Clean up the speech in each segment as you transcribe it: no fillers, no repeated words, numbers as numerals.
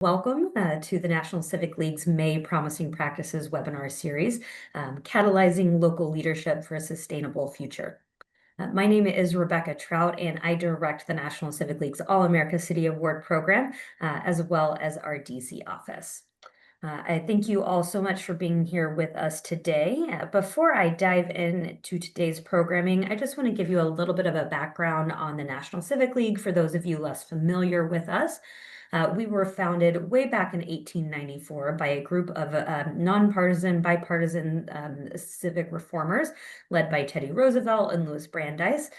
Welcome to the National Civic League's May Promising Practices webinar series, Catalyzing Local Leadership for a Sustainable Future. My name is Rebecca Trout, and I direct the National Civic League's All-America City Award program, as well as our DC office. I thank you all so much for being here with us today. Before I dive into today's programming, I just want to give you a little bit of a background on the National Civic League for those of you less familiar with us. We were founded way back in 1894 by a group of nonpartisan, bipartisan civic reformers led by Teddy Roosevelt and Louis Brandeis.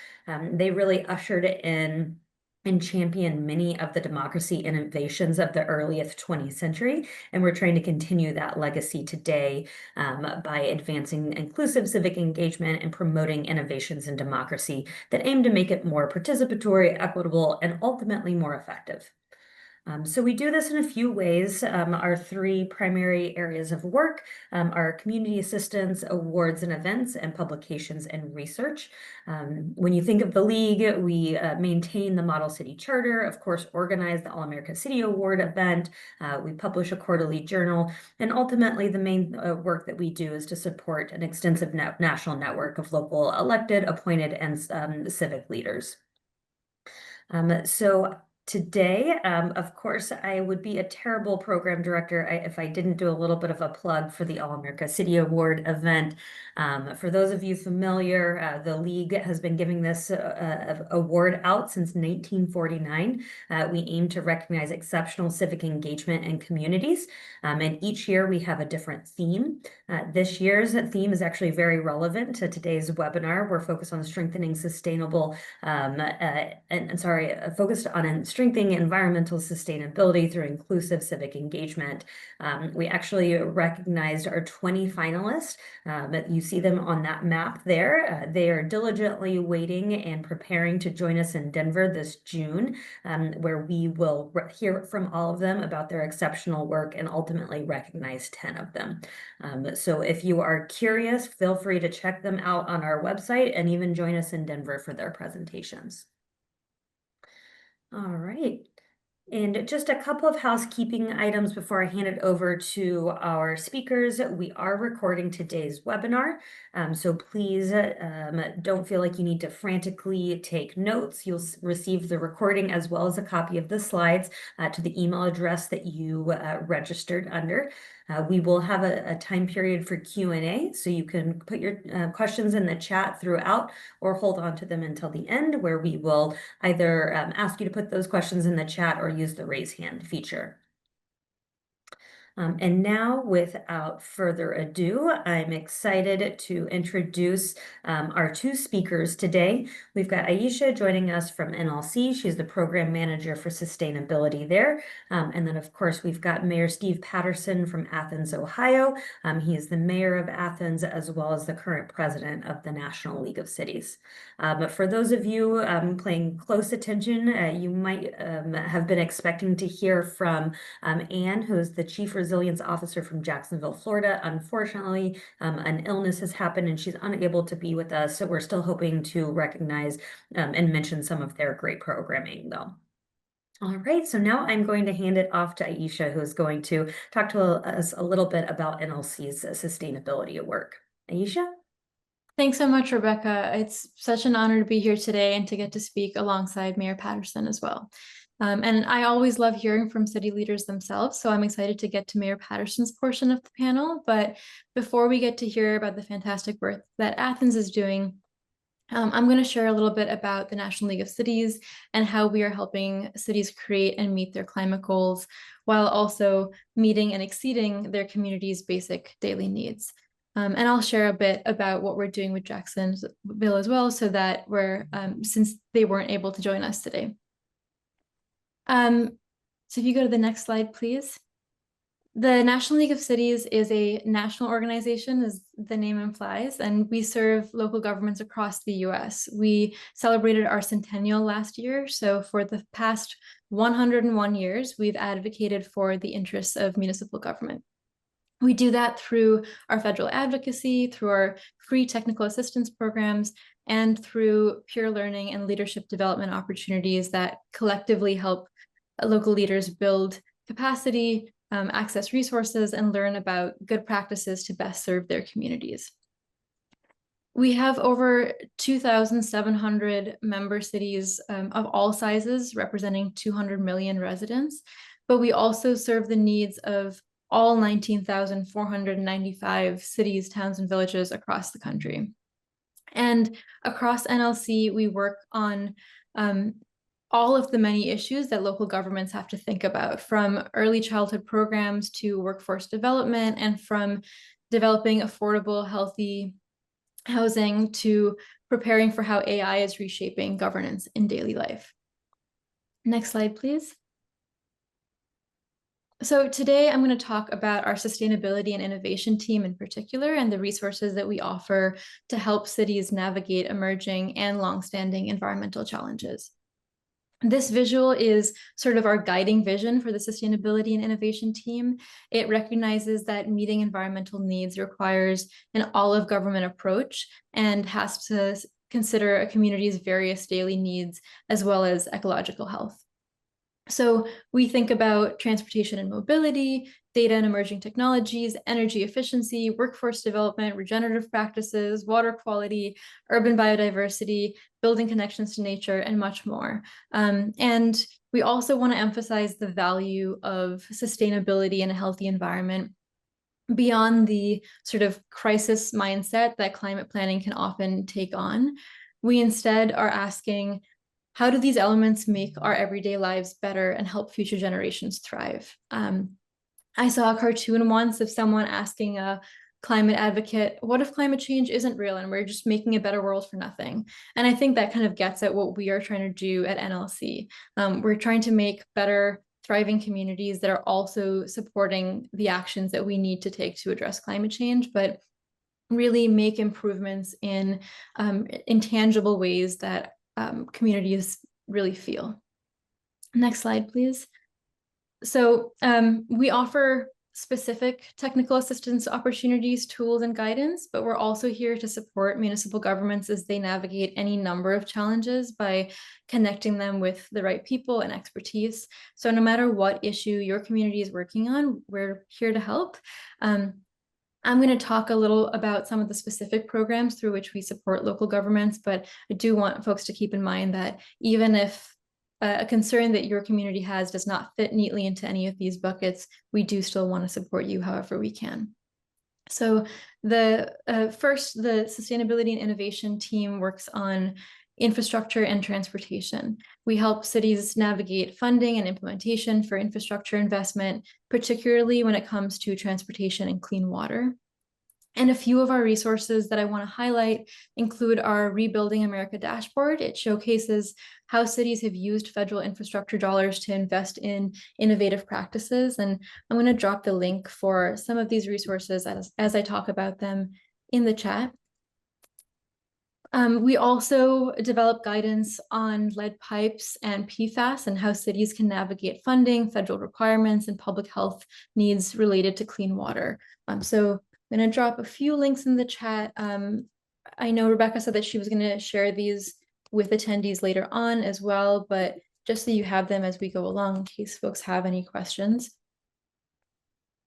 They really ushered in and championed many of the democracy innovations of the earliest 20th century. And we're trying to continue that legacy today by advancing inclusive civic engagement and promoting innovations in democracy that aim to make it more participatory, equitable, and ultimately more effective. So we do this in a few ways. Our three primary areas of work are community assistance, awards and events, and publications and research. When you think of the League, we maintain the Model City Charter, of course, organize the All-America City Award event. We publish a quarterly journal, and ultimately the main work that we do is to support an extensive national network of local elected, appointed, and civic leaders. So today, of course, I would be a terrible program director if I didn't do a little bit of a plug for the All-America City Award event. For those of you familiar, the League has been giving this award out since 1949. We aim to recognize exceptional civic engagement in communities, and each year we have a different theme. This year's theme is actually very relevant to today's webinar. We're focused on strengthening sustainable, focused on strengthening environmental sustainability through inclusive civic engagement. We actually recognized our 20 finalists. You see them on that map there. They are diligently waiting and preparing to join us in Denver this June, where we will hear from all of them about their exceptional work and ultimately recognize 10 of them. So if you are curious, feel free to check them out on our website and even join us in Denver for their presentations. All right. And just a couple of housekeeping items before I hand it over to our speakers. We are recording today's webinar, so please don't feel like you need to frantically take notes. You'll receive the recording as well as a copy of the slides to the email address that you registered under. We will have a time period for Q&A, so you can put your questions in the chat throughout or hold on to them until the end, where we will either ask you to put those questions in the chat or use the raise hand feature. And now, without further ado, I'm excited to introduce our two speakers today. We've got Aisha joining us from NLC. She's the program manager for sustainability there. And then, of course, we've got Mayor Steve Patterson from Athens, Ohio. He is the mayor of Athens, as well as the current president of the National League of Cities. But for those of you paying close attention, you might have been expecting to hear from Anne, who is the Chief Resilience Officer from Jacksonville, Florida. Unfortunately, an illness has happened and she's unable to be with us, so we're still hoping to recognize and mention some of their great programming, though. All right, so now I'm going to hand it off to Aisha, who is going to talk to us a little bit about NLC's sustainability work. Aisha? Thanks so much, Rebecca. It's such an honor to be here today and to get to speak alongside Mayor Patterson as well. And I always love hearing from city leaders themselves, so I'm excited to get to Mayor Patterson's portion of the panel. But before we get to hear about the fantastic work that Athens is doing, I'm going to share a little bit about the National League of Cities and how we are helping cities create and meet their climate goals while also meeting and exceeding their community's basic daily needs. And I'll share a bit about what we're doing with Jacksonville as well, so that since they weren't able to join us today. So if you go to the next slide, please. The National League of Cities is a national organization, as the name implies, and we serve local governments across the US. We celebrated our centennial last year, so for the past 101 years, we've advocated for the interests of municipal government. We do that through our federal advocacy, through our free technical assistance programs, and through peer learning and leadership development opportunities that collectively help local leaders build capacity, access resources, and learn about good practices to best serve their communities. We have over 2,700 member cities of all sizes, representing 200 million residents, but we also serve the needs of all 19,495 cities, towns, and villages across the country. And across NLC, we work on all of the many issues that local governments have to think about, from early childhood programs to workforce development, and from developing affordable, healthy housing to preparing for how AI is reshaping governance in daily life. Next slide, please. So today I'm going to talk about our sustainability and innovation team in particular, and the resources that we offer to help cities navigate emerging and longstanding environmental challenges. This visual is sort of our guiding vision for the sustainability and innovation team. It recognizes that meeting environmental needs requires an all-of-government approach and has to consider a community's various daily needs as well as ecological health. So we think about transportation and mobility, data and emerging technologies, energy efficiency, workforce development, regenerative practices, water quality, urban biodiversity, building connections to nature, and much more. And we also want to emphasize the value of sustainability in a healthy environment beyond the sort of crisis mindset that climate planning can often take on. We instead are asking, how do these elements make our everyday lives better and help future generations thrive? I saw a cartoon once of someone asking a climate advocate, what if climate change isn't real and we're just making a better world for nothing? And I think that kind of gets at what we are trying to do at NLC. We're trying to make better, thriving communities that are also supporting the actions that we need to take to address climate change, but really make improvements in tangible ways that communities really feel. Next slide, please. So we offer specific technical assistance opportunities, tools, and guidance, but we're also here to support municipal governments as they navigate any number of challenges by connecting them with the right people and expertise. So no matter what issue your community is working on, we're here to help. I'm going to talk a little about some of the specific programs through which we support local governments, but I do want folks to keep in mind that even if a concern that your community has does not fit neatly into any of these buckets, we do still want to support you however we can. So the sustainability and innovation team works on infrastructure and transportation. We help cities navigate funding and implementation for infrastructure investment, particularly when it comes to transportation and clean water. And a few of our resources that I want to highlight include our Rebuilding America dashboard. It showcases how cities have used federal infrastructure dollars to invest in innovative practices. And I'm going to drop the link for some of these resources as I talk about them in the chat. We also develop guidance on lead pipes and PFAS and how cities can navigate funding, federal requirements, and public health needs related to clean water. So I'm going to drop a few links in the chat. I know Rebecca said that she was going to share these with attendees later on as well, but just so you have them as we go along in case folks have any questions.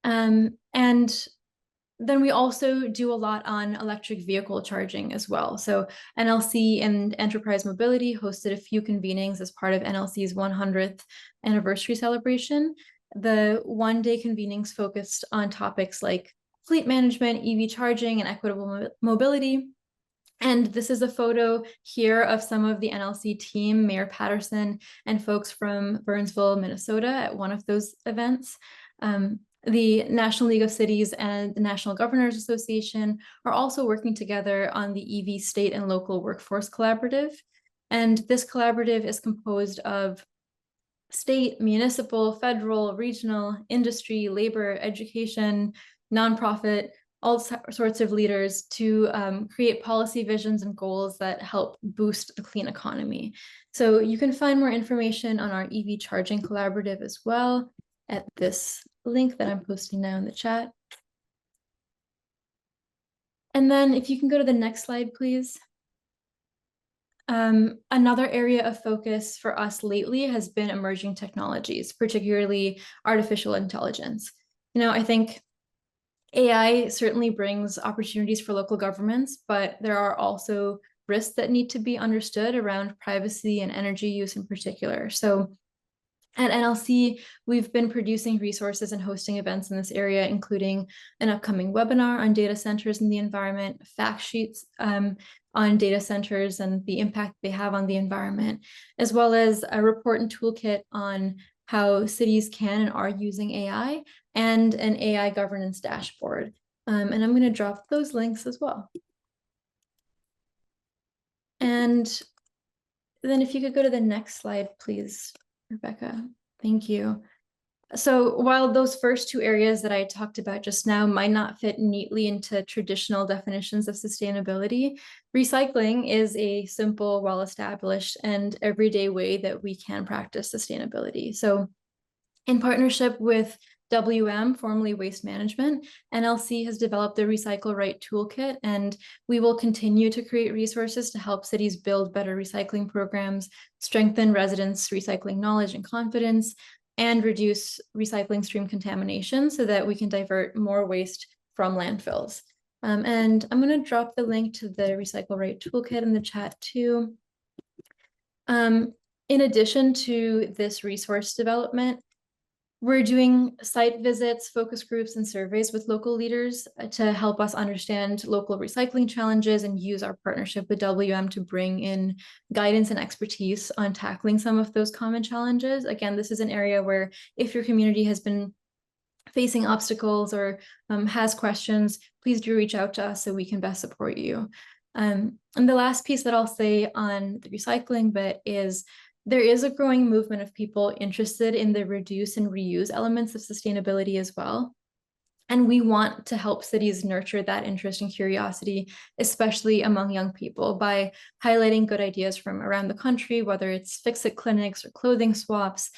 And then we also do a lot on electric vehicle charging as well. So NLC and Enterprise Mobility hosted a few convenings as part of NLC's 100th anniversary celebration. The one-day convenings focused on topics like fleet management, EV charging, and equitable mobility. And this is a photo here of some of the NLC team, Mayor Patterson, and folks from Burnsville, Minnesota at one of those events. The National League of Cities and the National Governors Association are also working together on the EV State and Local Workforce Collaborative. And this collaborative is composed of state, municipal, federal, regional, industry, labor, education, nonprofit, all sorts of leaders to create policy visions and goals that help boost the clean economy. So you can find more information on our EV charging collaborative as well at this link that I'm posting now in the chat. And then if you can go to the next slide, please. Another area of focus for us lately has been emerging technologies, particularly artificial intelligence. I think AI certainly brings opportunities for local governments, but there are also risks that need to be understood around privacy and energy use in particular. So at NLC, we've been producing resources and hosting events in this area, including an upcoming webinar on data centers and the environment, fact sheets on data centers and the impact they have on the environment, as well as a report and toolkit on how cities can and are using AI, and an AI governance dashboard. And I'm going to drop those links as well. And then if you could go to the next slide, please, Rebecca. Thank you. So while those first two areas that I talked about just now might not fit neatly into traditional definitions of sustainability, recycling is a simple, well-established, and everyday way that we can practice sustainability. So in partnership with WM, formerly Waste Management, NLC has developed the Recycle Right Toolkit, and we will continue to create resources to help cities build better recycling programs, strengthen residents' recycling knowledge and confidence, and reduce recycling stream contamination so that we can divert more waste from landfills. And I'm going to drop the link to the Recycle Right Toolkit in the chat too. In addition to this resource development, we're doing site visits, focus groups, and surveys with local leaders to help us understand local recycling challenges and use our partnership with WM to bring in guidance and expertise on tackling some of those common challenges. Again, this is an area where if your community has been facing obstacles or has questions, please do reach out to us so we can best support you. And the last piece that I'll say on the recycling bit is there is a growing movement of people interested in the reduce and reuse elements of sustainability as well. And we want to help cities nurture that interest and curiosity, especially among young people, by highlighting good ideas from around the country, whether it's fix-it clinics or clothing swaps.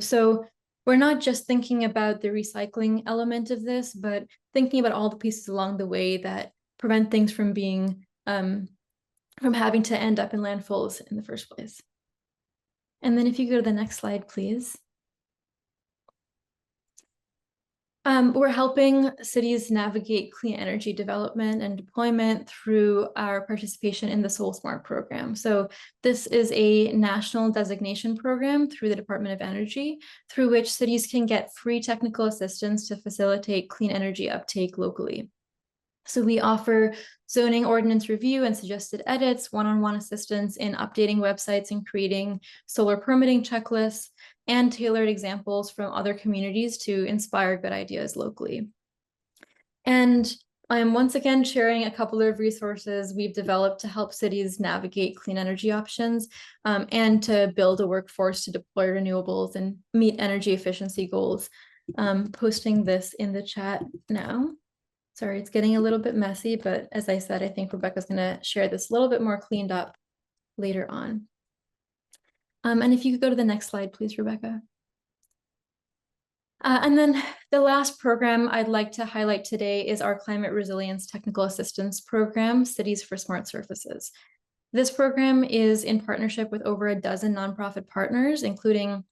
So we're not just thinking about the recycling element of this, but thinking about all the pieces along the way that prevent things from being, from having to end up in landfills in the first place. And then if you go to the next slide, please. We're helping cities navigate clean energy development and deployment through our participation in the Soul Smart program. So this is a national designation program through the Department of Energy, through which cities can get free technical assistance to facilitate clean energy uptake locally. So we offer zoning ordinance review and suggested edits, one-on-one assistance in updating websites and creating solar permitting checklists, and tailored examples from other communities to inspire good ideas locally. And I am once again sharing a couple of resources we've developed to help cities navigate clean energy options and to build a workforce to deploy renewables and meet energy efficiency goals. Posting this in the chat now. Sorry, it's getting a little bit messy, but as I said, I think Rebecca's going to share this a little bit more cleaned up later on. And if you could go to the next slide, please, Rebecca. And then the last program I'd like to highlight today is our Climate Resilience Technical Assistance Program, Cities for Smart Surfaces. This program is in partnership with over a dozen nonprofit partners, including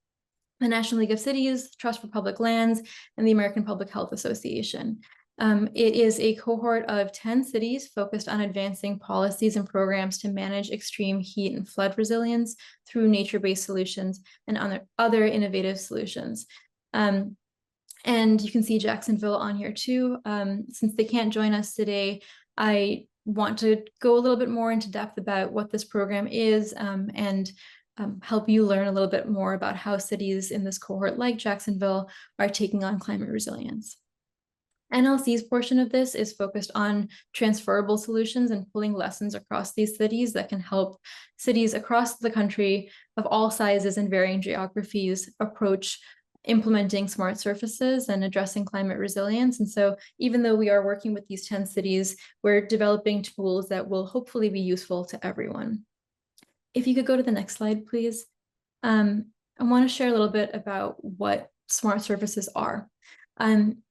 the National League of Cities, Trust for Public Lands, and the American Public Health Association. It is a cohort of 10 cities focused on advancing policies and programs to manage extreme heat and flood resilience through nature-based solutions and other innovative solutions. And you can see Jacksonville on here too. Since they can't join us today, I want to go a little bit more into depth about what this program is and help you learn a little bit more about how cities in this cohort like Jacksonville are taking on climate resilience. NLC's portion of this is focused on transferable solutions and pulling lessons across these cities that can help cities across the country of all sizes and varying geographies approach implementing smart surfaces and addressing climate resilience. And so even though we are working with these 10 cities, we're developing tools that will hopefully be useful to everyone. If you could go to the next slide, please. I want to share a little bit about what smart surfaces are.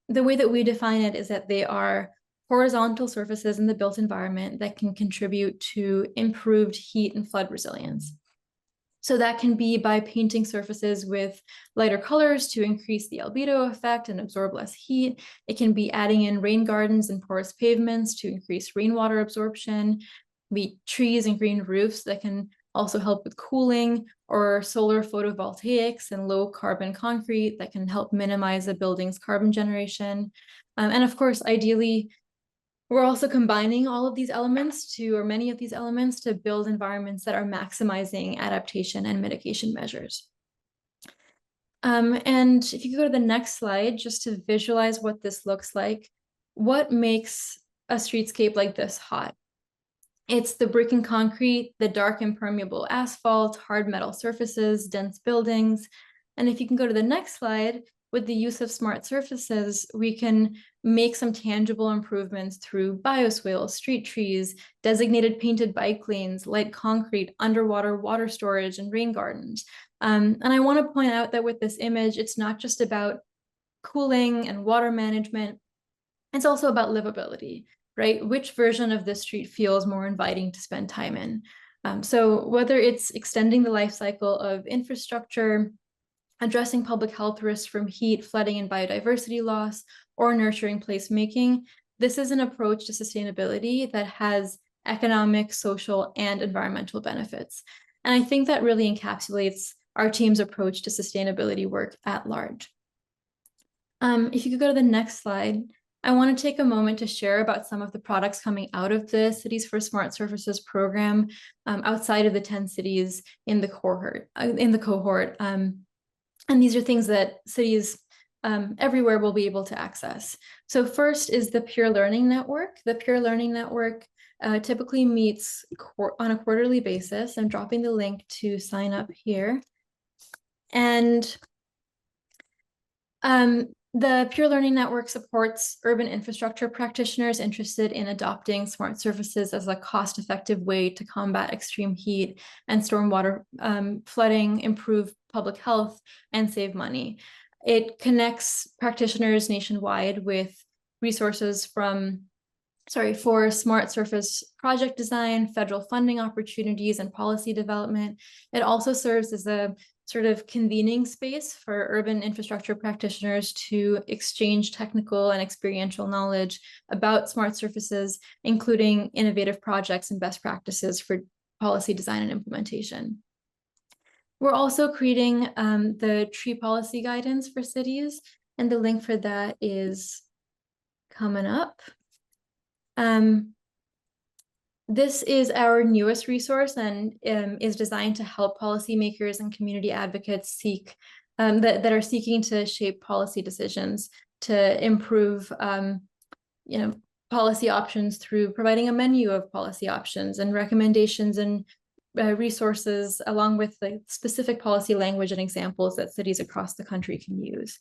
The way that we define it is that they are horizontal surfaces in the built environment that can contribute to improved heat and flood resilience. So that can be by painting surfaces with lighter colors to increase the albedo effect and absorb less heat. It can be adding in rain gardens and porous pavements to increase rainwater absorption, be trees and green roofs that can also help with cooling, or solar photovoltaics and low carbon concrete that can help minimize a building's carbon generation. And of course, ideally, we're also combining all of these elements or many of these elements to build environments that are maximizing adaptation and mitigation measures. And if you go to the next slide, just to visualize what this looks like, what makes a streetscape like this hot? It's the brick and concrete, the dark impermeable asphalt, hard metal surfaces, dense buildings. And if you can go to the next slide, with the use of smart surfaces, we can make some tangible improvements through bioswales, street trees, designated painted bike lanes, light concrete, underwater water storage, and rain gardens. And I want to point out that with this image, it's not just about cooling and water management, it's also about livability, right? Which version of this street feels more inviting to spend time in? So whether it's extending the life cycle of infrastructure, addressing public health risks from heat, flooding, and biodiversity loss, or nurturing placemaking, this is an approach to sustainability that has economic, social, and environmental benefits. And I think that really encapsulates our team's approach to sustainability work at large. If you could go to the next slide, I want to take a moment to share about some of the products coming out of the Cities for Smart Surfaces program outside of the 10 cities in the cohort. And these are things that cities everywhere will be able to access. So first is the Peer Learning Network. The Peer Learning Network typically meets on a quarterly basis. I'm dropping the link to sign up here. And the Peer Learning Network supports urban infrastructure practitioners interested in adopting smart surfaces as a cost-effective way to combat extreme heat and stormwater flooding, improve public health, and save money. It connects practitioners nationwide with resources for smart surface project design, federal funding opportunities, and policy development. It also serves as a sort of convening space for urban infrastructure practitioners to exchange technical and experiential knowledge about smart surfaces, including innovative projects and best practices for policy design and implementation. We're also creating the tree policy guidance for cities, and the link for that is coming up. This is our newest resource and is designed to help policymakers and community advocates that are seeking to shape policy decisions to improve policy options through providing a menu of policy options and recommendations and resources, along with the specific policy language and examples that cities across the country can use.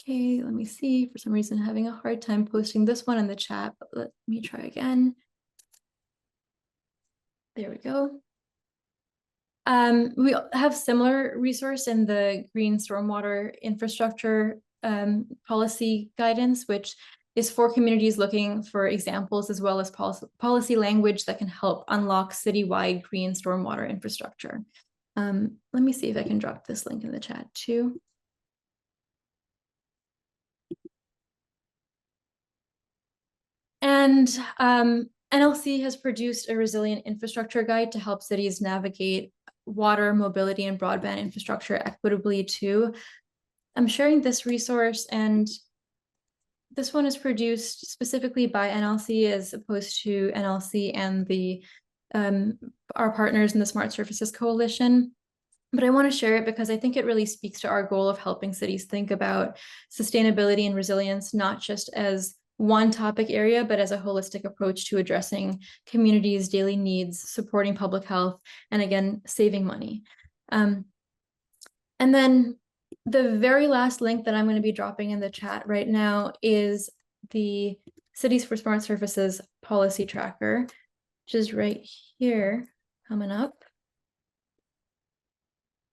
Okay, let me see. For some reason, I'm having a hard time posting this one in the chat, but let me try again. There we go. We have similar resource in the Green Stormwater Infrastructure policy guidance, which is for communities looking for examples as well as policy language that can help unlock citywide green stormwater infrastructure. Let me see if I can drop this link in the chat too. And NLC has produced a resilient infrastructure guide to help cities navigate water, mobility, and broadband infrastructure equitably too. I'm sharing this resource, and this one is produced specifically by NLC as opposed to NLC and our partners in the Smart Surfaces Coalition. But I want to share it because I think it really speaks to our goal of helping cities think about sustainability and resilience, not just as one topic area, but as a holistic approach to addressing communities' daily needs, supporting public health, and again, saving money. And then the very last link that I'm going to be dropping in the chat right now is the Cities for Smart Surfaces policy tracker, which is right here coming up.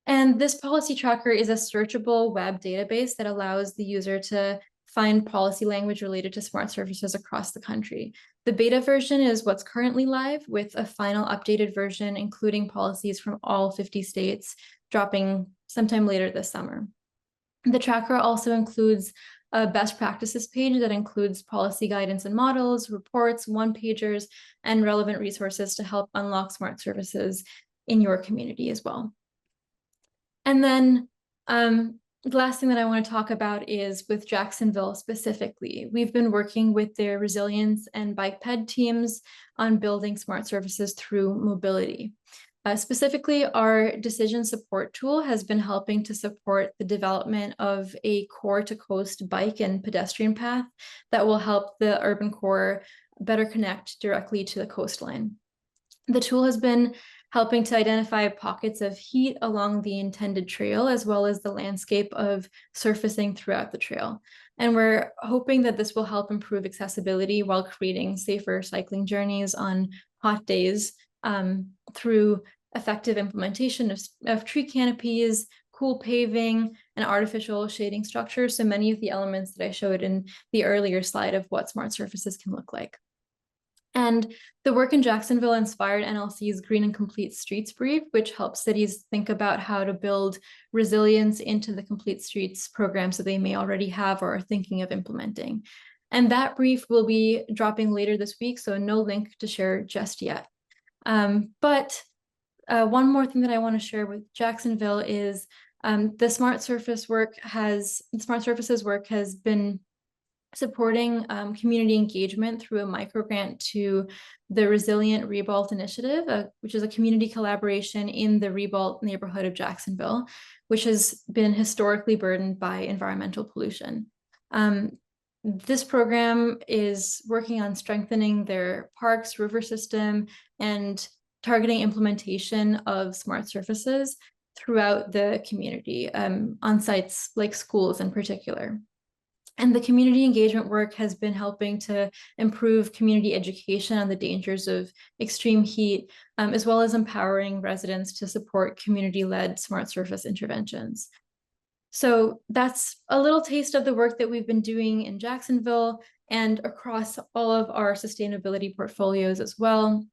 And this policy tracker is a searchable web database that allows the user to find policy language related to smart surfaces across the country. The beta version is what's currently live, with a final updated version, including policies from all 50 states, dropping sometime later this summer. The tracker also includes a best practices page that includes policy guidance and models, reports, one-pagers, and relevant resources to help unlock smart services in your community as well. And then the last thing that I want to talk about is with Jacksonville specifically. We've been working with their resilience and bike ped teams on building smart services through mobility. Specifically, our decision support tool has been helping to support the development of a core to coast bike and pedestrian path that will help the urban core better connect directly to the coastline. The tool has been helping to identify pockets of heat along the intended trail, as well as the landscape of surfacing throughout the trail. And we're hoping that this will help improve accessibility while creating safer cycling journeys on hot days through effective implementation of tree canopies, cool paving, and artificial shading structures. So many of the elements that I showed in the earlier slide of what smart surfaces can look like. And the work in Jacksonville inspired NLC's Green and Complete Streets brief, which helps cities think about how to build resilience into the Complete Streets programs that they may already have or are thinking of implementing. And that brief will be dropping later this week, so no link to share just yet. But one more thing that I want to share with Jacksonville is the Smart Surfaces work has been supporting community engagement through a microgrant to the Resilient Ribault Initiative, which is a community collaboration in the Ribault neighborhood of Jacksonville, which has been historically burdened by environmental pollution. This program is working on strengthening their parks, river system, and targeting implementation of smart surfaces throughout the community, on sites like schools in particular. And the community engagement work has been helping to improve community education on the dangers of extreme heat, as well as empowering residents to support community-led smart surface interventions. So that's a little taste of the work that we've been doing in Jacksonville and across all of our sustainability portfolios as well.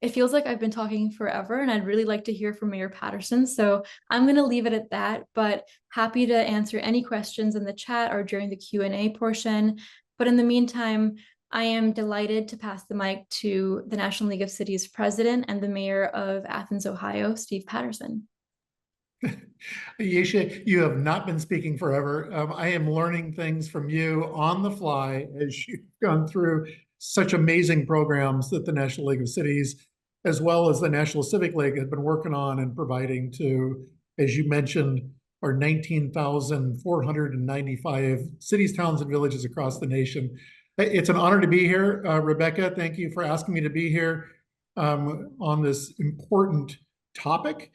It feels like I've been talking forever, and I'd really like to hear from Mayor Patterson. So I'm going to leave it at that, but happy to answer any questions in the chat or during the Q&A portion. But in the meantime, I am delighted to pass the mic to the National League of Cities president and the mayor of Athens, Ohio, Steve Patterson. Yesha, you have not been speaking forever. I am learning things from you on the fly as you've gone through such amazing programs that the National League of Cities, as well as the National Civic League, have been working on and providing to, as you mentioned, our 19,495 cities, towns, and villages across the nation. It's an honor to be here. Rebecca, thank you for asking me to be here on this important topic.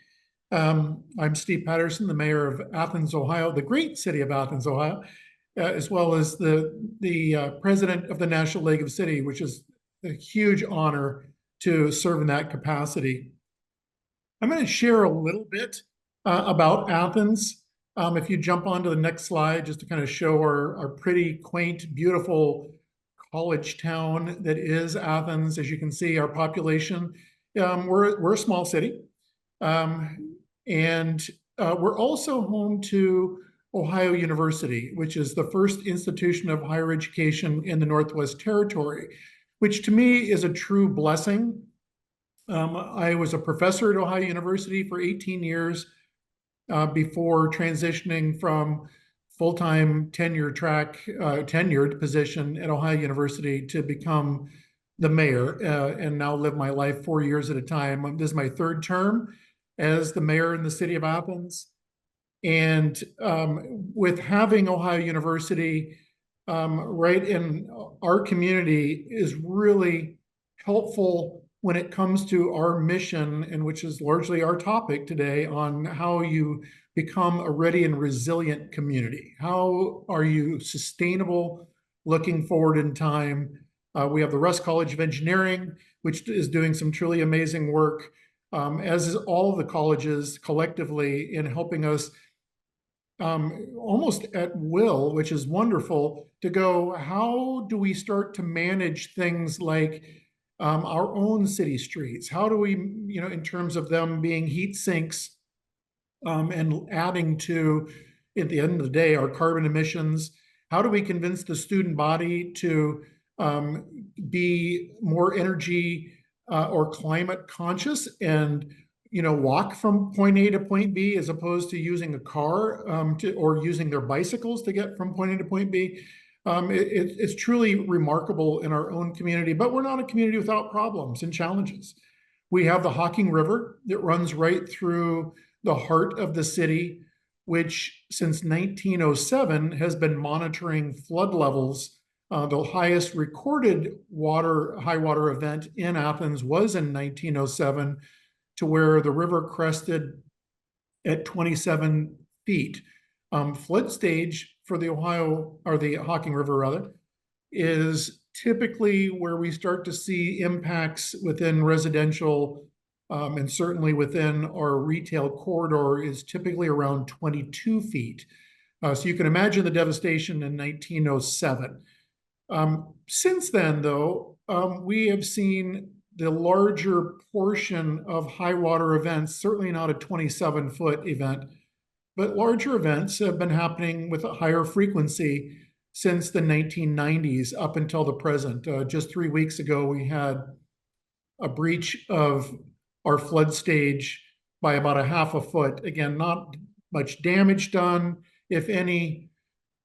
I'm Steve Patterson, the mayor of Athens, Ohio, the great city of Athens, Ohio, as well as the president of the National League of Cities, which is a huge honor to serve in that capacity. I'm going to share a little bit about Athens. If you jump onto the next slide, just to kind of show our pretty, quaint, beautiful college town that is Athens. As you can see, our population, we're a small city. And we're also home to Ohio University, which is the first institution of higher education in the Northwest Territory, which to me is a true blessing. I was a professor at Ohio University for 18 years before transitioning from full-time tenured position at Ohio University to become the mayor and now live my life 4 years at a time. This is my third term as the mayor in the city of Athens. And with having Ohio University right in our community is really helpful when it comes to our mission, and which is largely our topic today, on how you become a ready and resilient community. How are you sustainable looking forward in time? We have the Russ College of Engineering, which is doing some truly amazing work, as is all of the colleges collectively in helping us almost at will, which is wonderful, to go, how do we start to manage things like our own city streets? How do we, in terms of them being heat sinks and adding to, at the end of the day, our carbon emissions? How do we convince the student body to be more energy or climate conscious and walk from point A to point B as opposed to using a car or using their bicycles to get from point A to point B? It's truly remarkable in our own community, but we're not a community without problems and challenges. We have the Hocking River that runs right through the heart of the city, which since 1907 has been monitoring flood levels. The highest recorded high water event in Athens was in 1907, to where the river crested at 27 feet. Flood stage for the Hocking River rather, is typically where we start to see impacts within residential and certainly within our retail corridor is typically around 22 feet. So you can imagine the devastation in 1907. Since then, though, we have seen the larger portion of high water events, certainly not a 27-foot event, but larger events have been happening with a higher frequency since the 1990s up until the present. Just 3 weeks ago, we had a breach of our flood stage by about a half a foot. Again, not much damage done, if any,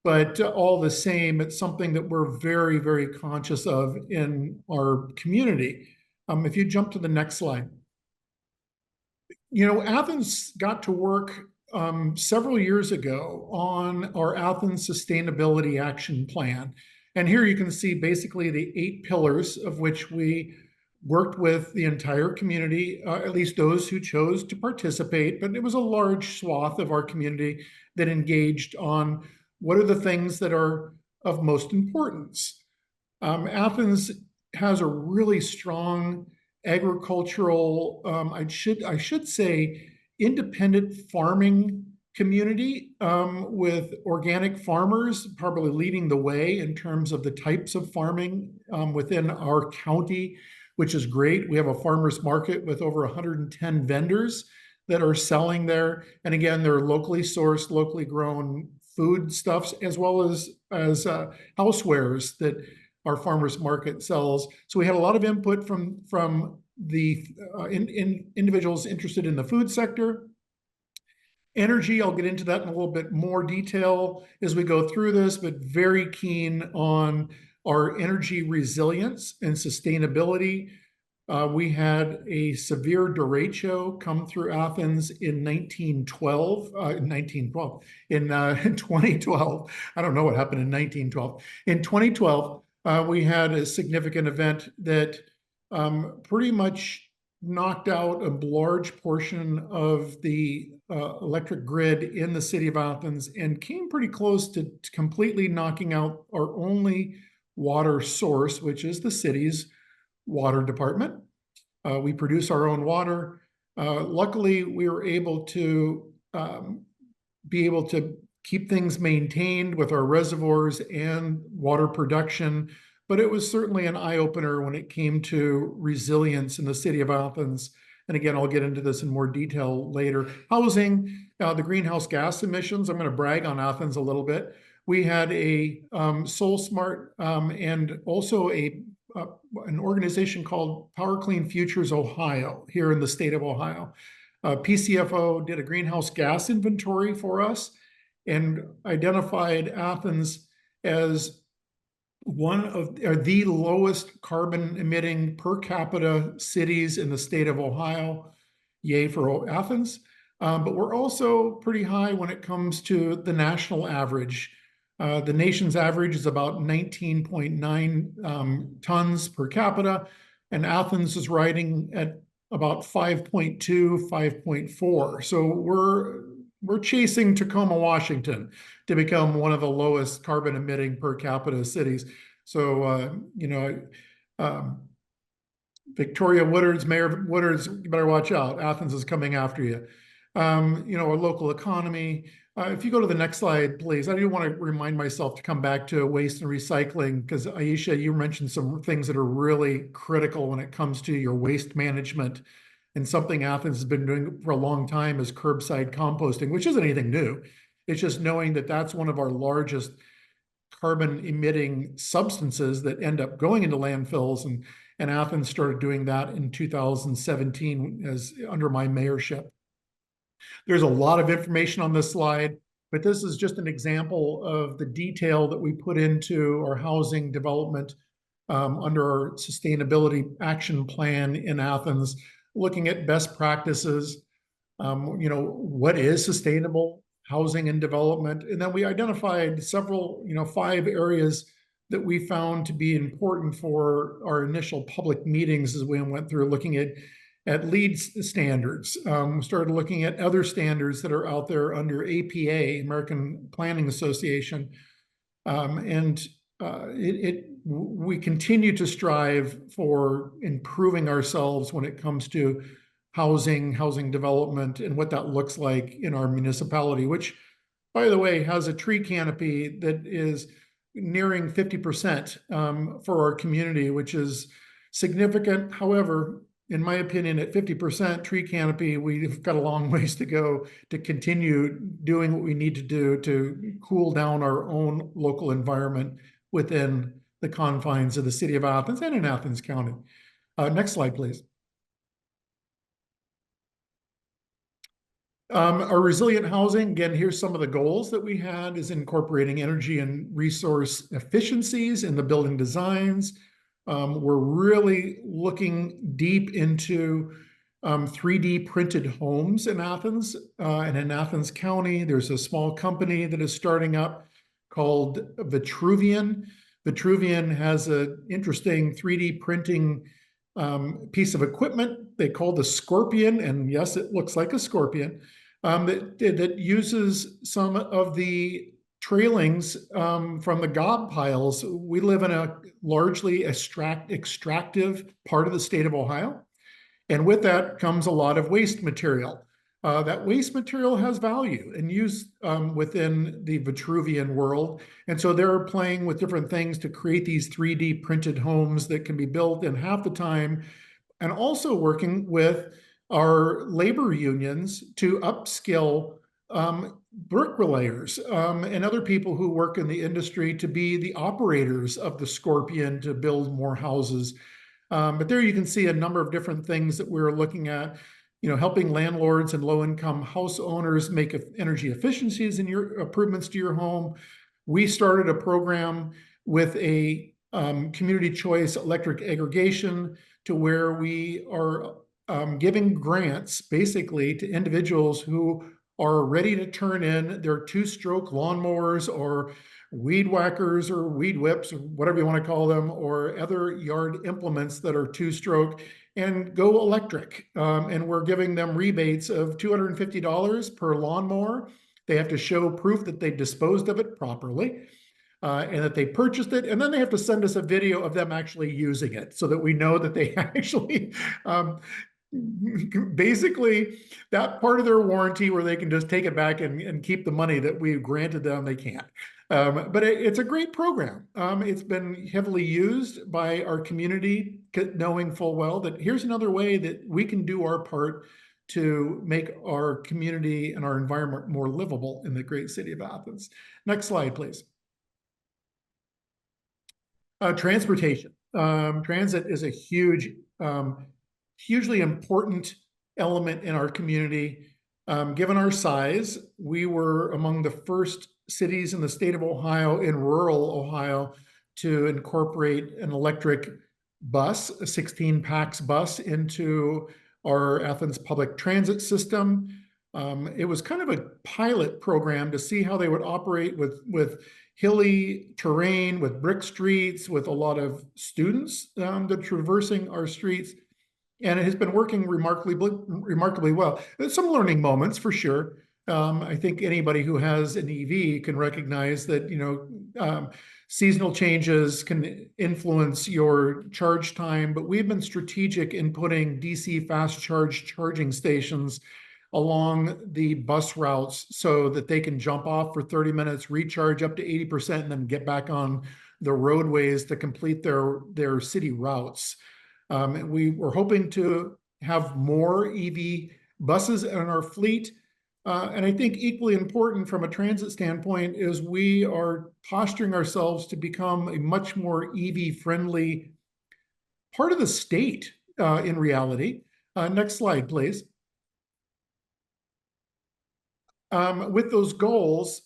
but all the same, it's something that we're very, very conscious of in our community. If you jump to the next slide. Athens got to work several years ago on our Athens Sustainability Action Plan. And here you can see basically the 8 pillars of which we worked with the entire community, at least those who chose to participate, but it was a large swath of our community that engaged on what are the things that are of most importance. Athens has a really strong agricultural, I should say, independent farming community with organic farmers probably leading the way in terms of the types of farming within our county, which is great. We have a farmers market with over 110 vendors that are selling there. And again, they're locally sourced, locally grown foodstuffs, as well as housewares that our farmers market sells. So we had a lot of input from the individuals interested in the food sector. Energy, I'll get into that in a little bit more detail as we go through this, but very keen on our energy resilience and sustainability. We had a severe derecho come through Athens in 2012. I don't know what happened in 1912. In 2012, we had a significant event that pretty much knocked out a large portion of the electric grid in the city of Athens and came pretty close to completely knocking out our only water source, which is the city's water department. We produce our own water. Luckily, we were able to keep things maintained with our reservoirs and water production, but it was certainly an eye-opener when it came to resilience in the city of Athens. And again, I'll get into this in more detail later. Housing, the greenhouse gas emissions, I'm going to brag on Athens a little bit. We had a SolSmart and also an organization called Power Clean Futures Ohio here in the state of Ohio. PCFO did a greenhouse gas inventory for us and identified Athens as one of the lowest carbon emitting per capita cities in the state of Ohio. Yay for Athens. But we're also pretty high when it comes to the national average. The nation's average is about 19.9 tons per capita, and Athens is riding at about 5.2, 5.4. So we're chasing Tacoma, Washington to become one of the lowest carbon emitting per capita cities. So, Victoria Woodards, Mayor Woodards, you better watch out. Athens is coming after you. Our local economy, If you go to the next slide, please. I do want to remind myself to come back to waste and recycling, because Aisha, you mentioned some things that are really critical when it comes to your waste management. And something Athens has been doing for a long time is curbside composting, which isn't anything new. It's just knowing that that's one of our largest carbon emitting substances that end up going into landfills. And Athens started doing that in 2017 as under my mayorship. There's a lot of information on this slide, but this is just an example of the detail that we put into our housing development under our sustainability action plan in Athens, looking at best practices, what is sustainable housing and development. And then we identified several, 5 areas that we found to be important for our initial public meetings as we went through looking at LEED standards. We started looking at other standards that are out there under APA, American Planning Association. We continue to strive for improving ourselves when it comes to housing development, and what that looks like in our municipality, which, by the way, has a tree canopy that is nearing 50% for our community, which is significant. However, in my opinion, at 50% tree canopy, we've got a long ways to go to continue doing what we need to do to cool down our own local environment within the confines of the city of Athens and in Athens County. Next slide, please. Our resilient housing, again, here's some of the goals that we had, is incorporating energy and resource efficiencies in the building designs. We're really looking deep into 3D printed homes in Athens and in Athens County. There's a small company that is starting up called Vitruvian. Vitruvian has an interesting 3D printing piece of equipment they call the Scorpion, and yes, it looks like a scorpion, that uses some of the trailings from the gob piles. We live in a largely extractive part of the state of Ohio, and with that comes a lot of waste material. That waste material has value and use within the Vitruvian world. And so they're playing with different things to create these 3D printed homes that can be built in half the time, and also working with our labor unions to upskill bricklayers and other people who work in the industry to be the operators of the Scorpion to build more houses. But there you can see a number of different things that we're looking at, helping landlords and low-income house owners make energy efficiencies in your improvements to your home. We started a program with a community choice electric aggregation to where we are giving grants basically to individuals who are ready to turn in their 2-stroke lawnmowers or weed whackers or weed whips or whatever you want to call them, or other yard implements that are 2-stroke, and go electric. And we're giving them rebates of $250 per lawnmower. They have to show proof that they disposed of it properly and that they purchased it. And then they have to send us a video of them actually using it so that we know that they actually basically that part of their warranty where they can just take it back and keep the money that we granted them, they can't. But it's a great program. It's been heavily used by our community, knowing full well that here's another way that we can do our part to make our community and our environment more livable in the great city of Athens. Next slide, please. Transportation. Transit is a hugely important element in our community. Given our size, we were among the first cities in the state of Ohio, in rural Ohio, to incorporate an electric bus, a 16 PAX bus, into our Athens public transit system. It was kind of a pilot program to see how they would operate with hilly terrain, with brick streets, with a lot of students that are traversing our streets. And it has been working remarkably well. There's some learning moments for sure. I think anybody who has an EV can recognize that, seasonal changes can influence your charge time, but we've been strategic in putting DC fast charging stations along the bus routes so that they can jump off for 30 minutes, recharge up to 80%, and then get back on the roadways to complete their city routes. We were hoping to have more EV buses in our fleet. And I think equally important from a transit standpoint is we are posturing ourselves to become a much more EV-friendly part of the state in reality. Next slide, please. With those goals,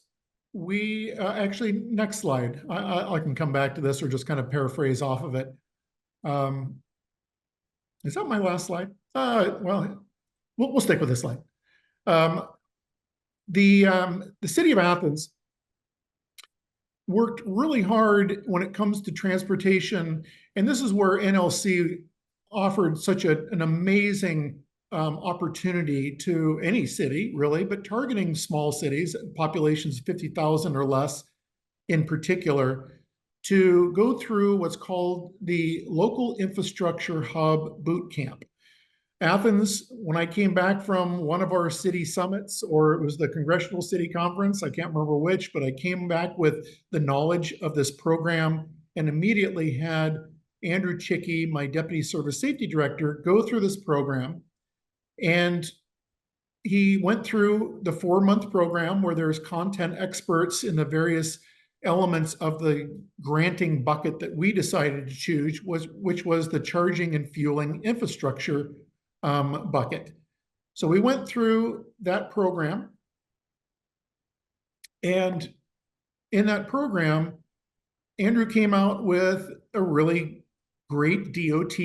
we actually, next slide. I can come back to this or just kind of paraphrase off of it. Is that my last slide? Well, we'll stick with this slide. The city of Athens worked really hard when it comes to transportation, and this is where NLC offered such an amazing opportunity to any city, really, but targeting small cities, populations 50,000 or less in particular, to go through what's called the Local Infrastructure Hub Boot Camp. Athens, when I came back from one of our city summits, or it was the Congressional City Conference, I can't remember which, but I came back with the knowledge of this program and immediately had Andrew Chickey, my Deputy Service Safety Director, go through this program. And he went through the 4-month program where there's content experts in the various elements of the granting bucket that we decided to choose, which was the charging and fueling infrastructure bucket. So we went through that program, and in that program, Andrew came out with a really great DOT,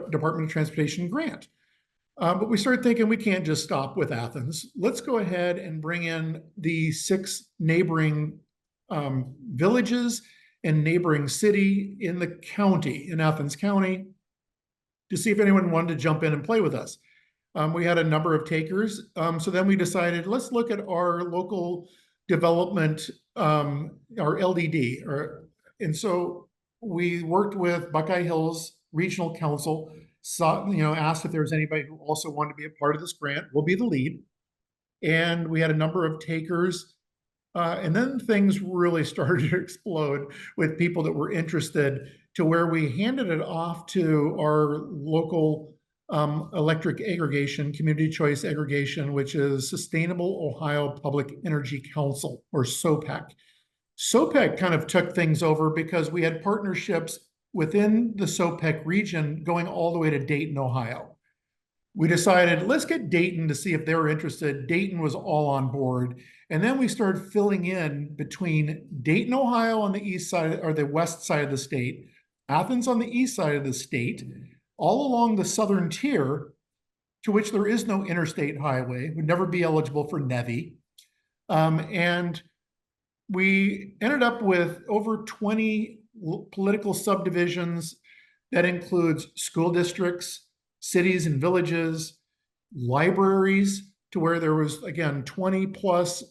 Department of Transportation grant. But we started thinking we can't just stop with Athens. Let's go ahead and bring in the 6 neighboring villages and neighboring city in the county, in Athens County, to see if anyone wanted to jump in and play with us. We had a number of takers. So then we decided, let's look at our local development, our LDD. And so we worked with Buckeye Hills Regional Council, asked if there was anybody who also wanted to be a part of this grant. We'll be the lead. And we had a number of takers. And then things really started to explode with people that were interested, to where we handed it off to our local electric aggregation, community choice aggregation, which is Sustainable Ohio Public Energy Council, or SOPEC. SOPEC kind of took things over because we had partnerships within the SOPEC region going all the way to Dayton, Ohio. We decided, let's get Dayton to see if they were interested. Dayton was all on board. And then we started filling in between Dayton, Ohio on the east side, or the west side of the state, Athens on the east side of the state, all along the southern tier, to which there is no interstate highway, would never be eligible for NEVI. And we ended up with over 20 political subdivisions that includes school districts, cities and villages, libraries, to where there was, again, 20 plus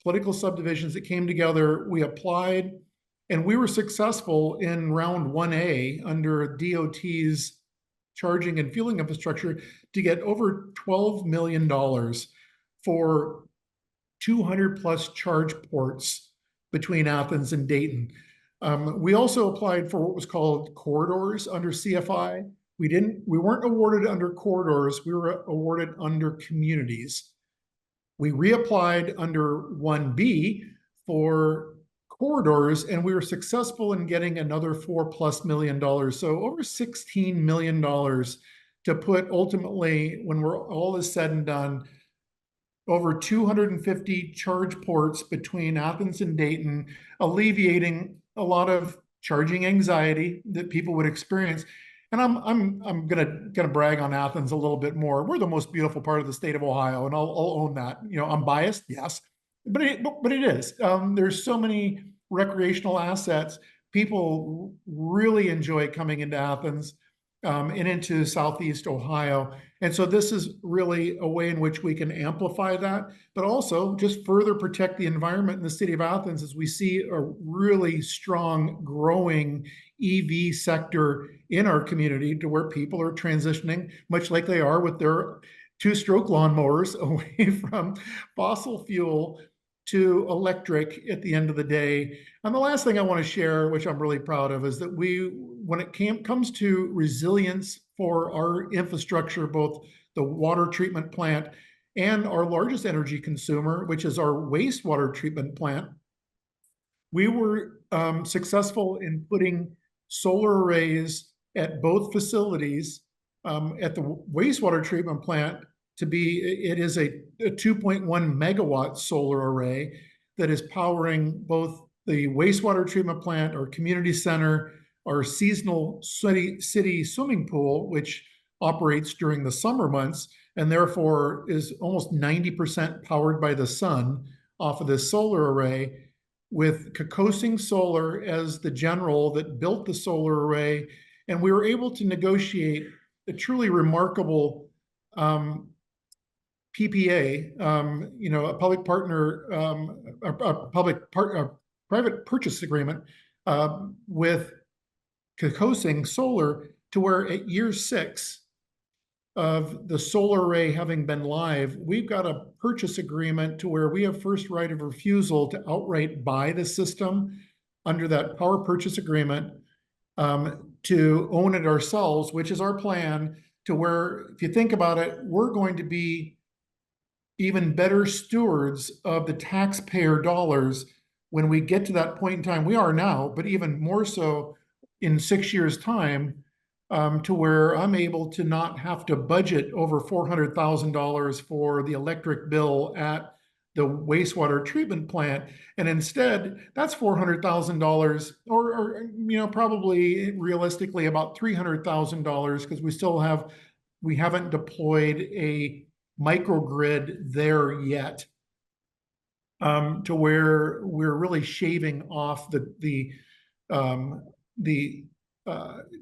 political subdivisions that came together. We applied, and we were successful in round 1A under DOT's charging and fueling infrastructure to get over $12 million for 200 plus charge ports between Athens and Dayton. We also applied for what was called corridors under CFI. We weren't awarded under corridors, we were awarded under communities. We reapplied under 1B for corridors, and we were successful in getting another $4+ million. So over $16 million to put, ultimately, when we're all is said and done, over 250 charge ports between Athens and Dayton, alleviating a lot of charging anxiety that people would experience. And I'm gonna brag on Athens a little bit more. We're the most beautiful part of the state of Ohio, and I'll own that. I'm biased, yes, but it is. There's so many recreational assets. People really enjoy coming into Athens and into Southeast Ohio. And so this is really a way in which we can amplify that, but also just further protect the environment in the city of Athens, as we see a really strong, growing EV sector in our community, to where people are transitioning, much like they are with their two-stroke lawnmowers away from fossil fuel to electric at the end of the day. And the last thing I want to share, which I'm really proud of, is that when it comes to resilience for our infrastructure, both the water treatment plant and our largest energy consumer, which is our wastewater treatment plant, we were successful in putting solar arrays at both facilities. At the wastewater treatment plant, it is a 2.1 megawatt solar array that is powering both the wastewater treatment plant, our community center, our seasonal city swimming pool, which operates during the summer months and therefore is almost 90% powered by the sun off of this solar array, with Kokosing Solar as the general that built the solar array. And we were able to negotiate a truly remarkable PPA, a public partner, a private purchase agreement with Kokosing Solar, to where at year 6 of the solar array having been live, we've got a purchase agreement to where we have first right of refusal to outright buy the system under that power purchase agreement, to own it ourselves, which is our plan, to where, if you think about it, we're going to be even better stewards of the taxpayer dollars when we get to that point in time. We are now, but even more so in 6 years' time, to where I'm able to not have to budget over $400,000 for the electric bill at the wastewater treatment plant. And instead, that's $400,000, or probably realistically about $300,000, because we haven't deployed a microgrid there yet, to where we're really shaving off the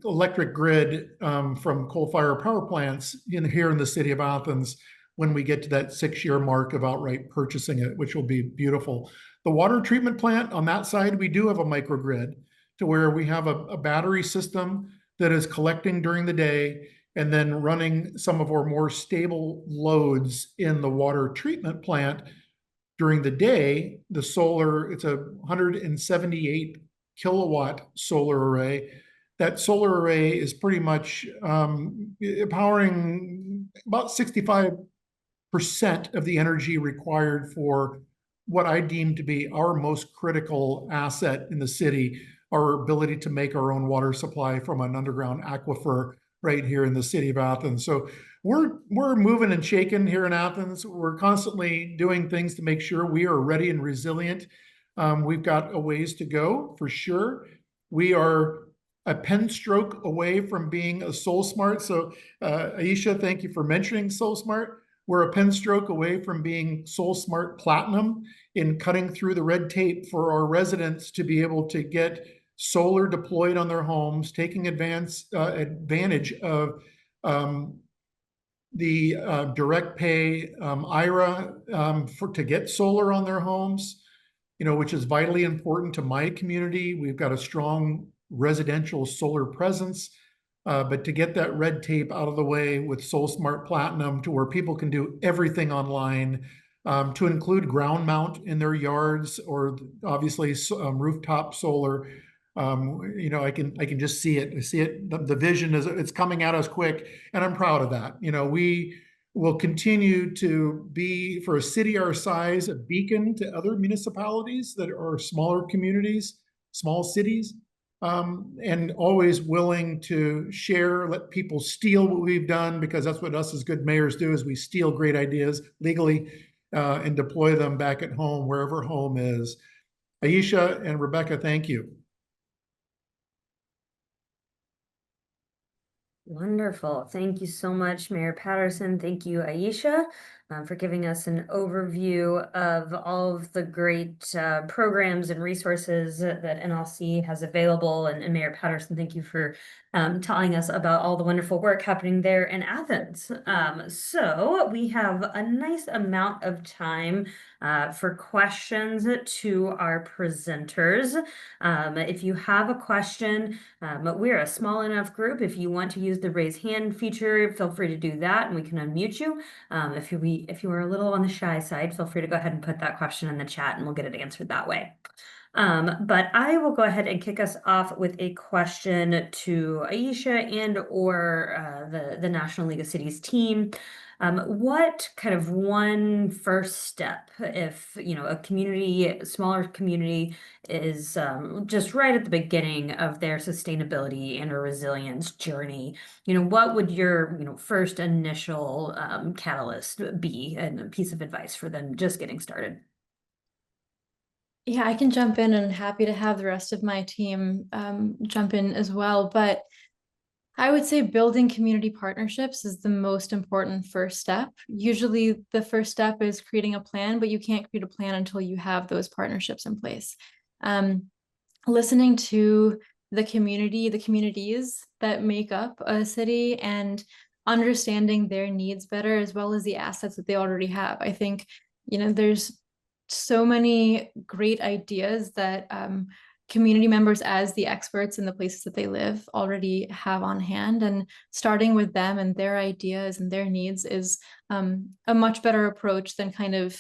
electric grid from coal-fired power plants here in the city of Athens when we get to that 6-year mark of outright purchasing it, which will be beautiful. The water treatment plant, on that side, we do have a microgrid to where we have a battery system that is collecting during the day and then running some of our more stable loads in the water treatment plant during the day. The solar, it's a 178 kilowatt solar array. That solar array is pretty much powering about 65% of the energy required for what I deem to be our most critical asset in the city, our ability to make our own water supply from an underground aquifer right here in the city of Athens. So we're moving and shaking here in Athens. We're constantly doing things to make sure we are ready and resilient. We've got a ways to go for sure. We are a pen stroke away from being a Soul Smart. So Aisha, thank you for mentioning Soul Smart. We're a pen stroke away from being Soul Smart Platinum in cutting through the red tape for our residents to be able to get solar deployed on their homes, taking advantage of the direct pay IRA to get solar on their homes, which is vitally important to my community. We've got a strong residential solar presence, but to get that red tape out of the way with Soul Smart Platinum, to where people can do everything online, to include ground mount in their yards, or obviously rooftop solar. I can just see it. I see it. The vision it's coming at us quick, and I'm proud of that. We will continue to be, for a city our size, a beacon to other municipalities that are smaller communities, small cities, and always willing to share, let people steal what we've done, because that's what us as good mayors do, is we steal great ideas legally and deploy them back at home, wherever home is. Aisha and Rebecca, thank you. Wonderful. Thank you so much, Mayor Patterson. Thank you, Aisha, for giving us an overview of all of the great programs and resources that NLC has available. And Mayor Patterson, thank you for telling us about all the wonderful work happening there in Athens. So we have a nice amount of time for questions to our presenters. If you have a question, we're a small enough group. If you want to use use the raise hand feature, feel free to do that and we can unmute you. If you are a little on the shy side, feel free to go ahead and put that question in the chat and we'll get it answered that way. But I will go ahead and kick us off with a question to Aisha and or the National League of Cities team. What kind of one first step, if a smaller community is just right at the beginning of their sustainability and or resilience journey, what would your first initial catalyst be, and a piece of advice for them just getting started? Yeah, I can jump in, and happy to have the rest of my team jump in as well. But I would say building community partnerships is the most important first step. Usually the first step is creating a plan, but you can't create a plan until you have those partnerships in place. Listening to the communities that make up a city, and understanding their needs better, as well as the assets that they already have. I think, there's so many great ideas that community members, as the experts in the places that they live, already have on hand, and starting with them and their ideas and their needs is a much better approach than kind of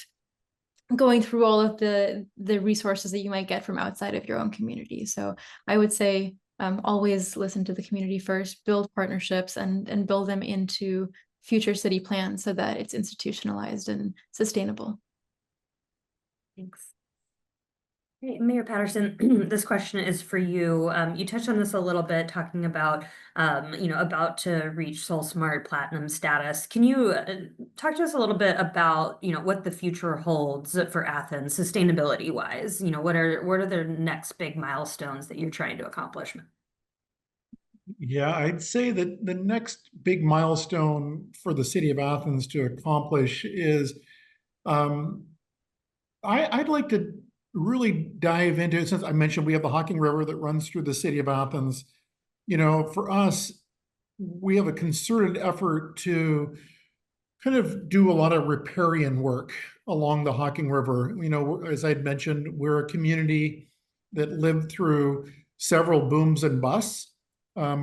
going through all of the resources that you might get from outside of your own community. So I would say always listen to the community first, build partnerships, and build them into future city plans so that it's institutionalized and sustainable. Thanks. Hey, Mayor Patterson, this question is for you. You touched on this a little bit, talking about, about to reach Soul Smart Platinum status. Can you talk to us a little bit about, what the future holds for Athens, sustainability wise? What are the next big milestones that you're trying to accomplish? Yeah, I'd say that the next big milestone for the city of Athens to accomplish is, I'd like to really dive into, since I mentioned we have the Hocking River that runs through the city of Athens. For us, we have a concerted effort to kind of do a lot of riparian work along the Hocking River. As I'd mentioned, we're a community that lived through several booms and busts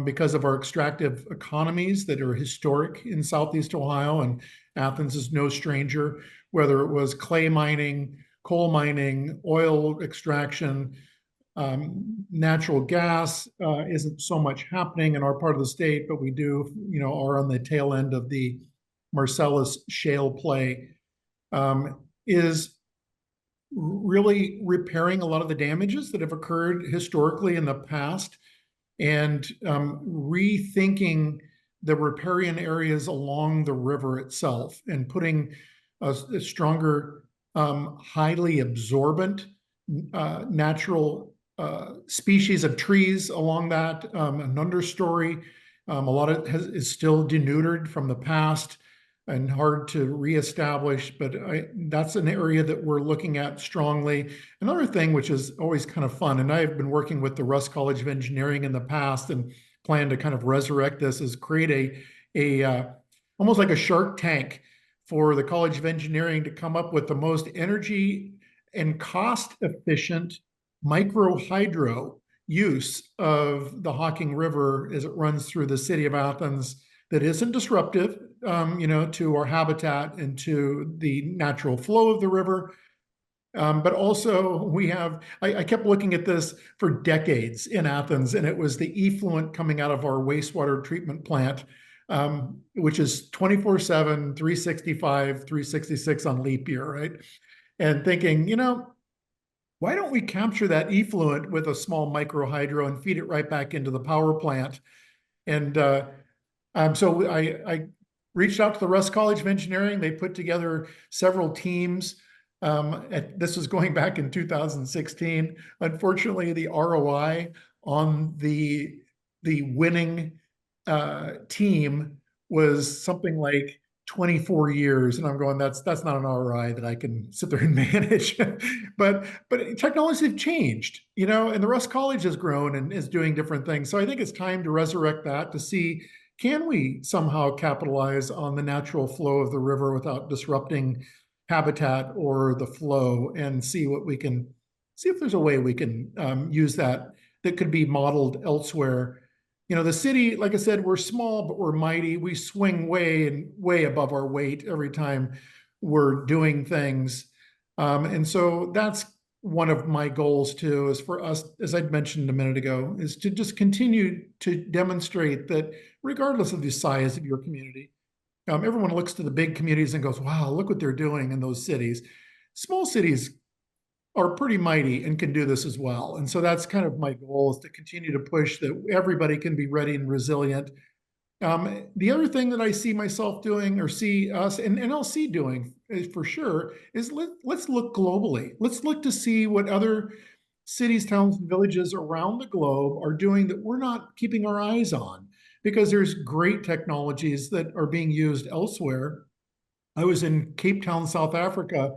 because of our extractive economies that are historic in Southeast Ohio, and Athens is no stranger, whether it was clay mining, coal mining, oil extraction, natural gas isn't so much happening in our part of the state, but we do, are on the tail end of the Marcellus shale play, is really repairing a lot of the damages that have occurred historically in the past, and rethinking the riparian areas along the river itself, and putting a stronger, highly absorbent natural species of trees along that, an understory. A lot of it is still denuded from the past and hard to reestablish, but that's an area that we're looking at strongly. Another thing, which is always kind of fun, and I've been working with the Russ College of Engineering in the past and plan to kind of resurrect this, is create a almost like a Shark Tank for the College of Engineering to come up with the most energy and cost efficient micro hydro use of the Hocking River as it runs through the city of Athens, that isn't disruptive, to our habitat and to the natural flow of the river. But also we have, I kept looking at this for decades in Athens, and it was the effluent coming out of our wastewater treatment plant, which is 24/7, 365, 366 on leap year, right? And thinking, why don't we capture that effluent with a small micro hydro and feed it right back into the power plant? And so I reached out to the Russ College of Engineering. They put together several teams. This was going back in 2016. Unfortunately, the ROI on the winning team was something like 24 years. And I'm going, that's not an ROI that I can sit there and manage. but technologies have changed, and the Russ College has grown and is doing different things. So I think it's time to resurrect that, to see, can we somehow capitalize on the natural flow of the river without disrupting habitat or the flow, and see if there's a way we can use that could be modeled elsewhere. The city, like I said, we're small, but we're mighty. We swing way and way above our weight every time we're doing things. And so that's one of my goals too, is for us, as I'd mentioned a minute ago, is to just continue to demonstrate that regardless of the size of your community, everyone looks to the big communities and goes, wow, look what they're doing in those cities. Small cities are pretty mighty and can do this as well. And so that's kind of my goal, is to continue to push that everybody can be ready and resilient. The other thing that I see myself doing, or see us and NLC doing for sure, is let's look globally. Let's look to see what other cities, towns, and villages around the globe are doing that we're not keeping our eyes on, because there's great technologies that are being used elsewhere. I was in Cape Town, South Africa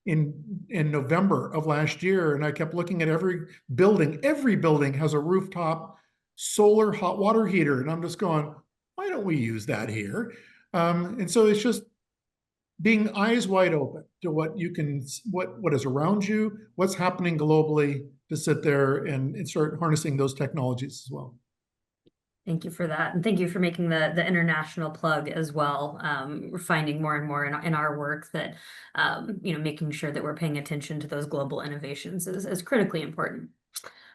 in November of last year, and I kept looking at every building. Every building has a rooftop solar hot water heater, and I'm just going, why don't we use that here? And so it's just being eyes wide open to what is around you, what's happening globally, to sit there and start harnessing those technologies as well. Thank you for that. And thank you for making the international plug as well. We're finding more and more in our work that, making sure that we're paying attention to those global innovations is critically important.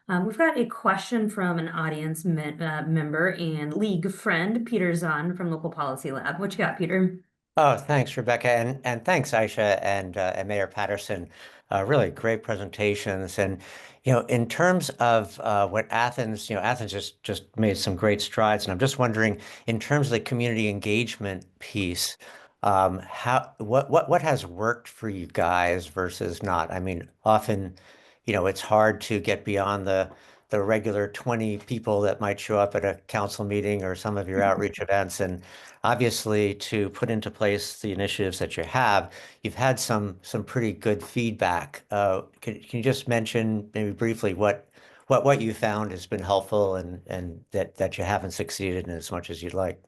We've got a question from an audience member and league friend, Peter Zahn from Local Policy Lab. What you got, Peter? Oh, thanks, Rebecca, and thanks, Aisha and Mayor Patterson. Really great presentations. And in terms of what Athens, Athens just made some great strides. And I'm just wondering, in terms of the community engagement piece, what has worked for you guys versus not? I mean, often, it's hard to get beyond the regular 20 people that might show up at a council meeting or some of your outreach events. And obviously, to put into place the initiatives that you have, you've had some pretty good feedback. Can you just mention maybe briefly what you found has been helpful and that you haven't succeeded in as much as you'd like?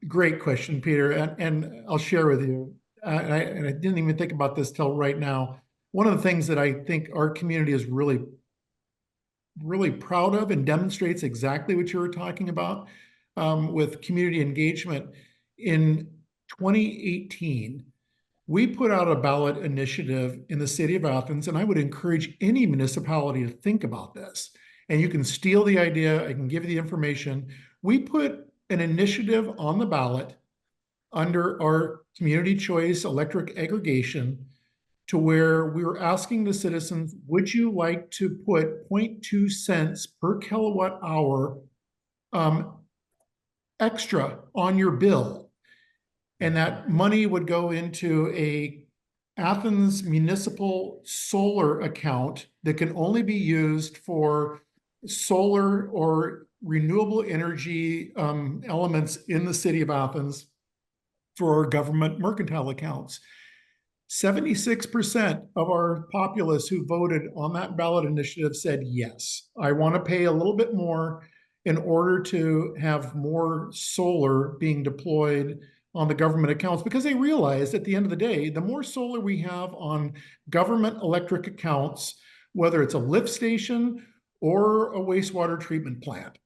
Great question, Peter, and I'll share with you. And I didn't even think about this till right now. One of the things that I think our community is really, really proud of and demonstrates exactly what you were talking about, with community engagement. In 2018, we put out a ballot initiative in the city of Athens, and I would encourage any municipality to think about this. And you can steal the idea, I can give you the information. We put an initiative on the ballot under our community choice electric aggregation, to where we were asking the citizens, would you like to put 0.2 cents per kilowatt hour extra on your bill? And that money would go into a Athens municipal solar account that can only be used for solar or renewable energy elements in the city of Athens for our government mercantile accounts. 76% of our populace who voted on that ballot initiative said, yes, I want to pay a little bit more in order to have more solar being deployed on the government accounts, because they realized at the end of the day, the more solar we have on government electric accounts, whether it's a lift station or a wastewater treatment plant,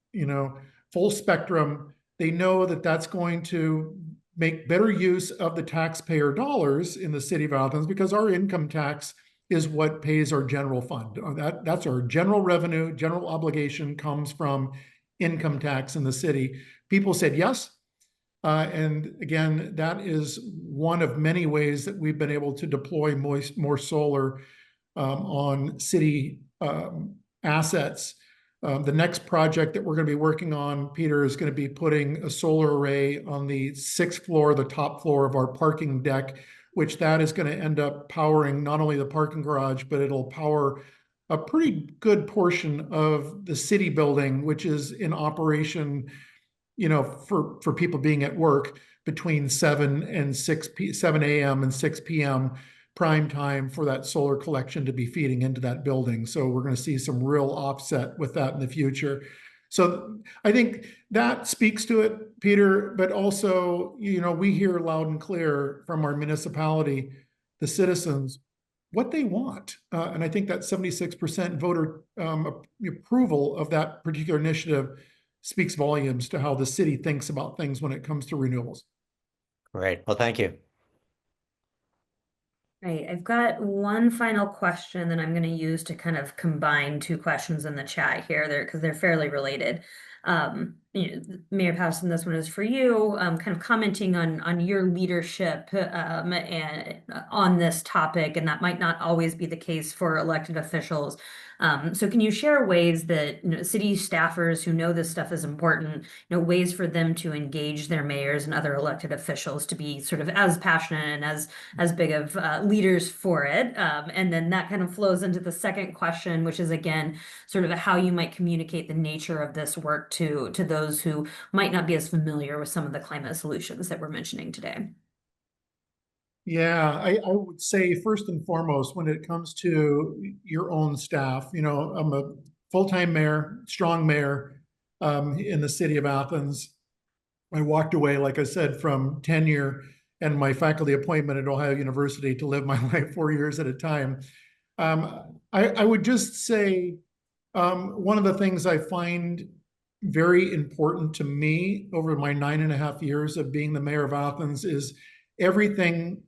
full spectrum, they know that that's going to make better use of the taxpayer dollars in the city of Athens, because our income tax is what pays our general fund. That's our general revenue, general obligation comes from income tax in the city. People said yes. And again, that is one of many ways that we've been able to deploy more solar on city assets. The next project that we're going to be working on, Peter, is going to be putting a solar array on the 6th floor, the top floor of our parking deck, which that is going to end up powering not only the parking garage, but it'll power a pretty good portion of the city building, which is in operation, for people being at work between 7 a.m. and 6 p.m. prime time for that solar collection to be feeding into that building. So we're going to see some real offset with that in the future. So I think that speaks to it, Peter, but also, we hear loud and clear from our municipality, the citizens, what they want. And I think that 76% voter approval of that particular initiative speaks volumes to how the city thinks about things when it comes to renewables. Great. Well, thank you. Right, I've got one final question that I'm going to use to kind of combine two questions in the chat here, because they're fairly related. Mayor Patterson, this one is for you. Kind of commenting on your leadership and on this topic, and that might not always be the case for elected officials. So can you share ways that city staffers who know this stuff is important, ways for them to engage their mayors and other elected officials to be sort of as passionate and as big of leaders for it? And then that kind of flows into the second question, which is again sort of how you might communicate the nature of this work to those who might not be as familiar with some of the climate solutions that we're mentioning today. Yeah, I would say first and foremost, when it comes to your own staff, I'm a full-time mayor, strong mayor in the city of Athens. I walked away, like I said, from tenure and my faculty appointment at Ohio University to live my life 4 years at a time. I would just say one of the things I find very important to me over my 9.5 years of being the mayor of Athens is everything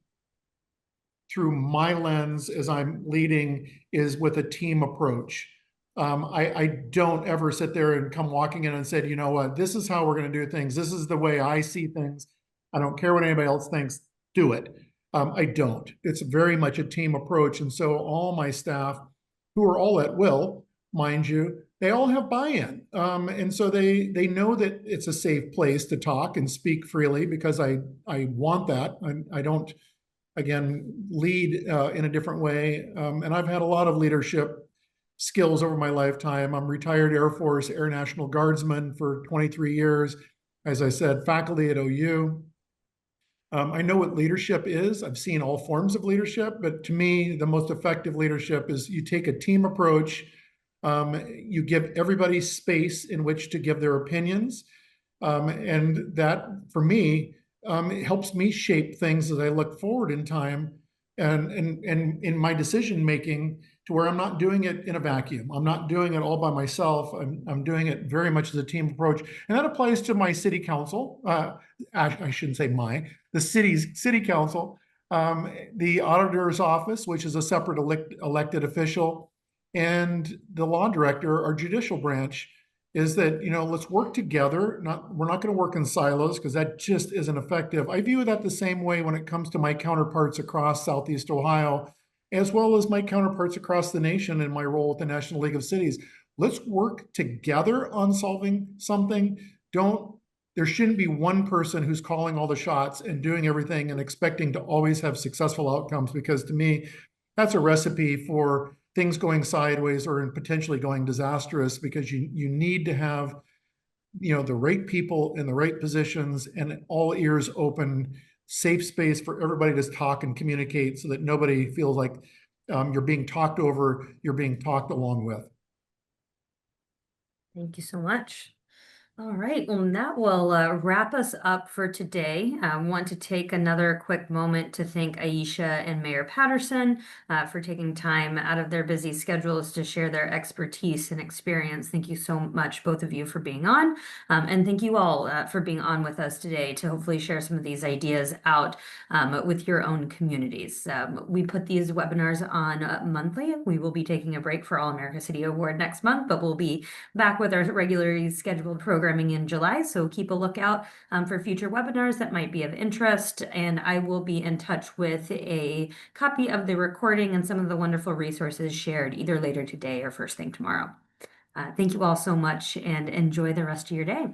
through my lens as I'm leading is with a team approach. I don't ever sit there and come walking in and said, you know what, this is how we're going to do things. This is the way I see things. I don't care what anybody else thinks, do it. I don't. It's very much a team approach. And so all my staff, who are all at will, mind you, they all have buy-in. And so they know that it's a safe place to talk and speak freely because I want that. I don't, again, lead in a different way. And I've had a lot of leadership skills over my lifetime. I'm retired Air Force Air National Guardsman for 23 years. As I said, faculty at OU. I know what leadership is. I've seen all forms of leadership, but to me, the most effective leadership is you take a team approach. You give everybody space in which to give their opinions. And that, for me, it helps me shape things as I look forward in time and in my decision making, to where I'm not doing it in a vacuum. I'm not doing it all by myself. I'm doing it very much as a team approach. And that applies to my city council. I shouldn't say the city's city council, the auditor's office, which is a separate elected official, and the law director, our judicial branch. Is that, let's work together. We're not going to work in silos because that just isn't effective. I view that the same way when it comes to my counterparts across Southeast Ohio, as well as my counterparts across the nation in my role with the National League of Cities. Let's work together on solving something. There shouldn't be one person who's calling all the shots and doing everything and expecting to always have successful outcomes, because to me, that's a recipe for things going sideways or potentially going disastrous, because you need to have, the right people in the right positions and all ears open, safe space for everybody to talk and communicate so that nobody feels like you're being talked over, you're being talked along with. Thank you so much. All right, well, that will wrap us up for today. I want to take another quick moment to thank Aisha and Mayor Patterson for taking time out of their busy schedules to share their expertise and experience. Thank you so much, both of you, for being on. And thank you all for being on with us today to hopefully share some of these ideas out with your own communities. We put these webinars on monthly. We will be taking a break for All America City Award next month, but we'll be back with our regularly scheduled programming in July. So keep a lookout for future webinars that might be of interest. And I will be in touch with a copy of the recording and some of the wonderful resources shared either later today or first thing tomorrow. Thank you all so much and enjoy the rest of your day.